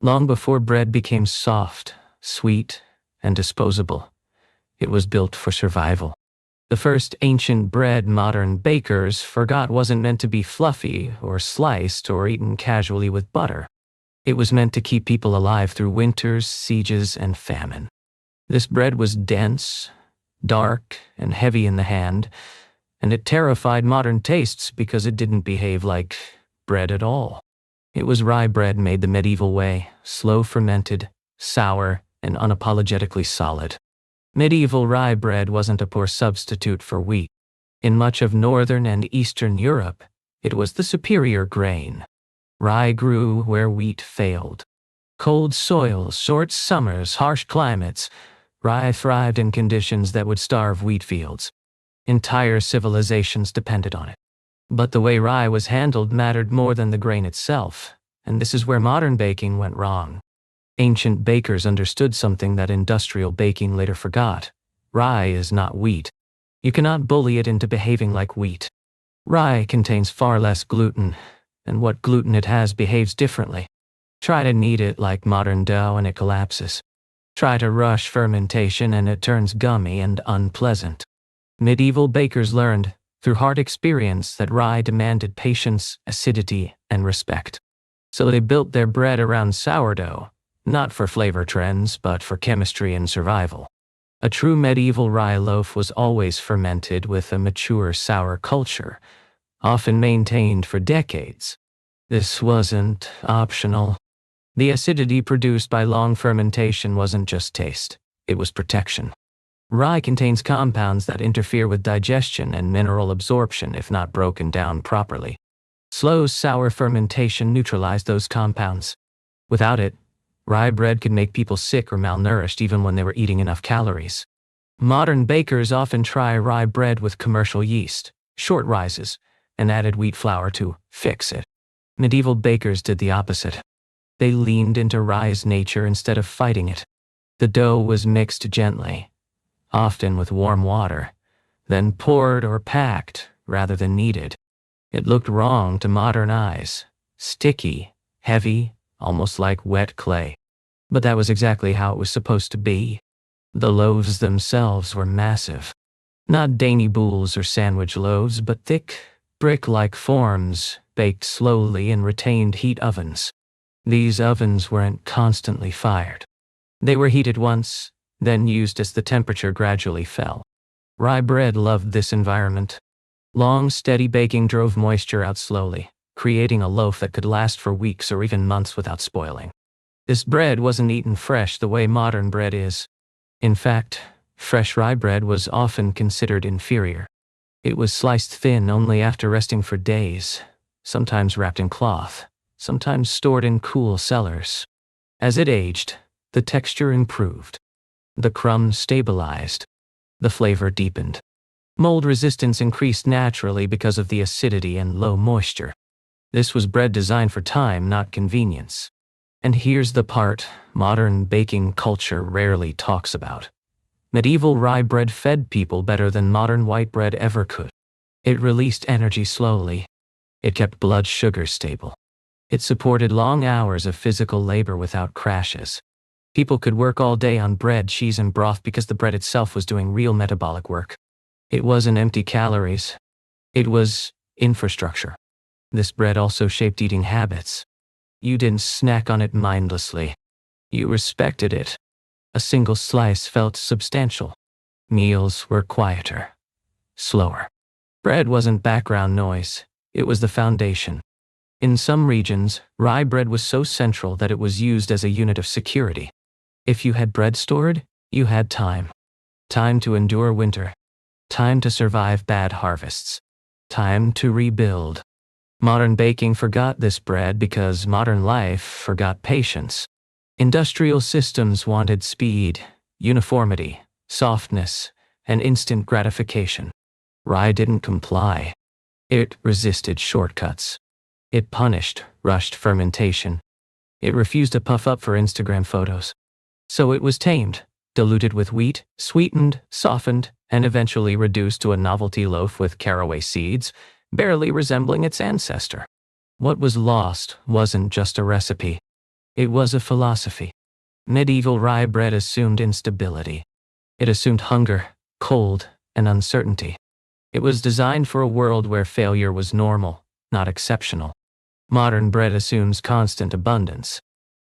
Long before bread became soft, sweet, and disposable, it was built for survival. The first ancient bread modern bakers forgot wasn't meant to be fluffy or sliced or eaten casually with butter. It was meant to keep people alive through winters, sieges, and famine. This bread was dense, dark, and heavy in the hand, and it terrified modern tastes because it didn't behave like bread at all. It was rye bread made the medieval way, slow fermented, sour, and unapologetically solid. Medieval rye bread wasn't a poor substitute for wheat. In much of northern and eastern Europe, it was the superior grain. Rye grew where wheat failed. Cold soils, short summers, harsh climates, rye thrived in conditions that would starve wheat fields. Entire civilizations depended on it. But the way rye was handled mattered more than the grain itself, and this is where modern baking went wrong. Ancient bakers understood something that industrial baking later forgot. Rye is not wheat. You cannot bully it into behaving like wheat. Rye contains far less gluten, and what gluten it has behaves differently. Try to knead it like modern dough and it collapses. Try to rush fermentation and it turns gummy and unpleasant. Medieval bakers learned, through hard experience, that rye demanded patience, acidity, and respect. So they built their bread around sourdough, not for flavor trends, but for chemistry and survival. A true medieval rye loaf was always fermented with a mature sour culture, often maintained for decades. This wasn't optional. The acidity produced by long fermentation wasn't just taste, it was protection. Rye contains compounds that interfere with digestion and mineral absorption if not broken down properly. Slow, sour fermentation neutralized those compounds. Without it, rye bread could make people sick or malnourished even when they were eating enough calories. Modern bakers often try rye bread with commercial yeast, short rises, and added wheat flour to fix it. Medieval bakers did the opposite. They leaned into rye's nature instead of fighting it. The dough was mixed gently, often with warm water, then poured or packed rather than kneaded. It looked wrong to modern eyes, sticky, heavy, almost like wet clay. But that was exactly how it was supposed to be. The loaves themselves were massive. Not dainty boules or sandwich loaves, but thick, brick-like forms, baked slowly in retained heat ovens. These ovens weren't constantly fired. They were heated once, then used as the temperature gradually fell. Rye bread loved this environment. Long, steady baking drove moisture out slowly, creating a loaf that could last for weeks or even months without spoiling. This bread wasn't eaten fresh the way modern bread is. In fact, fresh rye bread was often considered inferior. It was sliced thin only after resting for days, sometimes wrapped in cloth, sometimes stored in cool cellars. As it aged, the texture improved. The crumbs stabilized. The flavor deepened. Mold resistance increased naturally because of the acidity and low moisture. This was bread designed for time, not convenience. And here's the part modern baking culture rarely talks about. Medieval rye bread fed people better than modern white bread ever could. It released energy slowly. It kept blood sugar stable. It supported long hours of physical labor without crashes. People could work all day on bread, cheese, and broth because the bread itself was doing real metabolic work. It wasn't empty calories. It was infrastructure. This bread also shaped eating habits. You didn't snack on it mindlessly. You respected it. A single slice felt substantial. Meals were quieter, slower. Bread wasn't background noise. It was the foundation. In some regions, rye bread was so central that it was used as a unit of security. If you had bread stored, you had time. Time to endure winter. Time to survive bad harvests. Time to rebuild. Modern baking forgot this bread because modern life forgot patience. Industrial systems wanted speed, uniformity, softness, and instant gratification. Rye didn't comply. It resisted shortcuts. It punished rushed fermentation. It refused to puff up for Instagram photos. So it was tamed, diluted with wheat, sweetened, softened, and eventually reduced to a novelty loaf with caraway seeds, barely resembling its ancestor. What was lost wasn't just a recipe. It was a philosophy. Medieval rye bread assumed instability. It assumed hunger, cold, and uncertainty. It was designed for a world where failure was normal, not exceptional. Modern bread assumes constant abundance.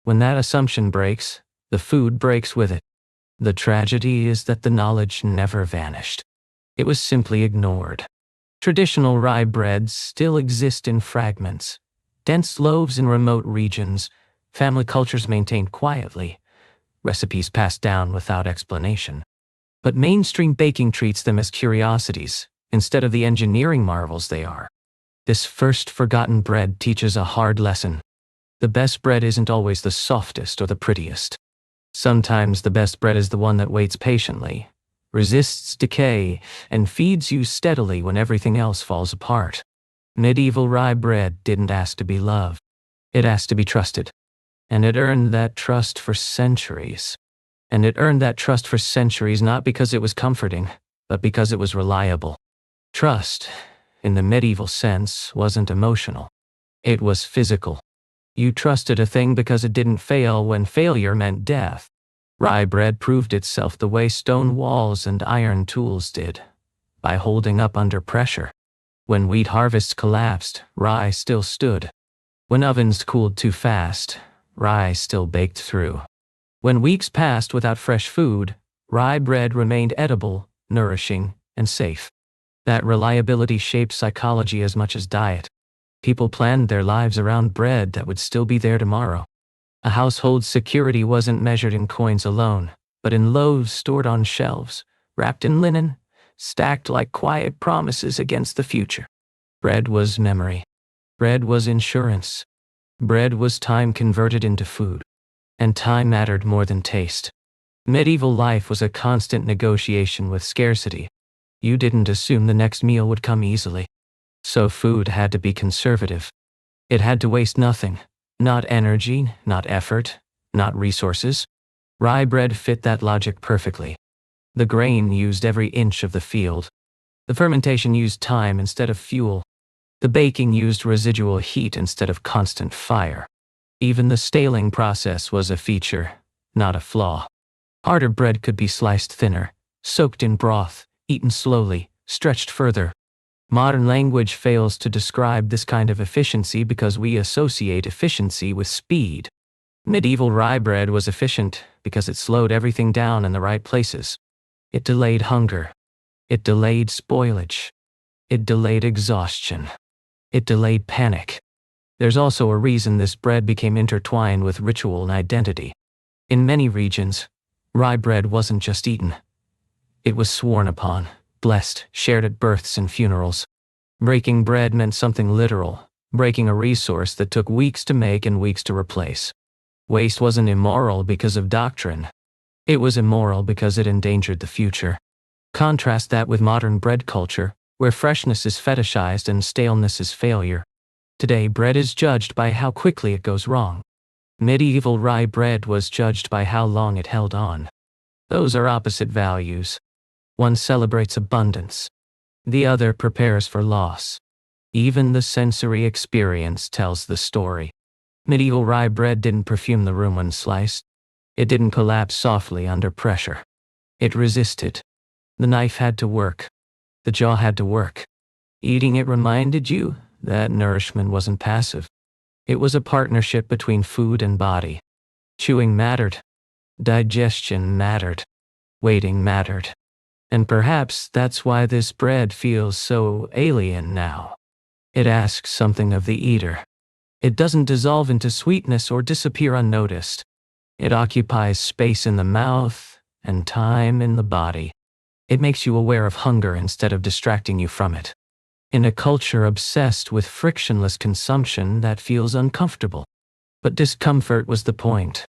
When that assumption breaks, the food breaks with it. The tragedy is that the knowledge never vanished. It was simply ignored. Traditional rye breads still exist in fragments. Dense loaves in remote regions, family cultures maintained quietly, recipes passed down without explanation. But mainstream baking treats them as curiosities, instead of the engineering marvels they are. This first forgotten bread teaches a hard lesson. The best bread isn't always the softest or the prettiest. Sometimes the best bread is the one that waits patiently, resists decay, and feeds you steadily when everything else falls apart. Medieval rye bread didn't ask to be loved. It asked to be trusted. And it earned that trust for centuries. Not because it was comforting, but because it was reliable. Trust, in the medieval sense, wasn't emotional. It was physical. You trusted a thing because it didn't fail when failure meant death. Rye bread proved itself the way stone walls and iron tools did, by holding up under pressure. When wheat harvests collapsed, rye still stood. When ovens cooled too fast, rye still baked through. When weeks passed without fresh food, rye bread remained edible, nourishing, and safe. That reliability shaped psychology as much as diet. People planned their lives around bread that would still be there tomorrow. A household's security wasn't measured in coins alone, but in loaves stored on shelves, wrapped in linen, stacked like quiet promises against the future. Bread was memory. Bread was insurance. Bread was time converted into food. And time mattered more than taste. Medieval life was a constant negotiation with scarcity. You didn't assume the next meal would come easily. So food had to be conservative. It had to waste nothing. Not energy, not effort, not resources. Rye bread fit that logic perfectly. The grain used every inch of the field. The fermentation used time instead of fuel. The baking used residual heat instead of constant fire. Even the staling process was a feature, not a flaw. Harder bread could be sliced thinner, soaked in broth, eaten slowly, stretched further. Modern language fails to describe this kind of efficiency because we associate efficiency with speed. Medieval rye bread was efficient because it slowed everything down in the right places. It delayed hunger. It delayed spoilage. It delayed exhaustion. It delayed panic. There's also a reason this bread became intertwined with ritual and identity. In many regions, rye bread wasn't just eaten. It was sworn upon, blessed, shared at births and funerals. Breaking bread meant something literal, breaking a resource that took weeks to make and weeks to replace. Waste wasn't immoral because of doctrine. It was immoral because it endangered the future. Contrast that with modern bread culture, where freshness is fetishized and staleness is failure. Today, bread is judged by how quickly it goes wrong. Medieval rye bread was judged by how long it held on. Those are opposite values. One celebrates abundance. The other prepares for loss. Even the sensory experience tells the story. Medieval rye bread didn't perfume the room when sliced. It didn't collapse softly under pressure. It resisted. The knife had to work. The jaw had to work. Eating it reminded you that nourishment wasn't passive. It was a partnership between food and body. Chewing mattered. Digestion mattered. Waiting mattered. And perhaps that's why this bread feels so alien now. It asks something of the eater. It doesn't dissolve into sweetness or disappear unnoticed. It occupies space in the mouth and time in the body. It makes you aware of hunger instead of distracting you from it. In a culture obsessed with frictionless consumption, that feels uncomfortable. But discomfort was the point.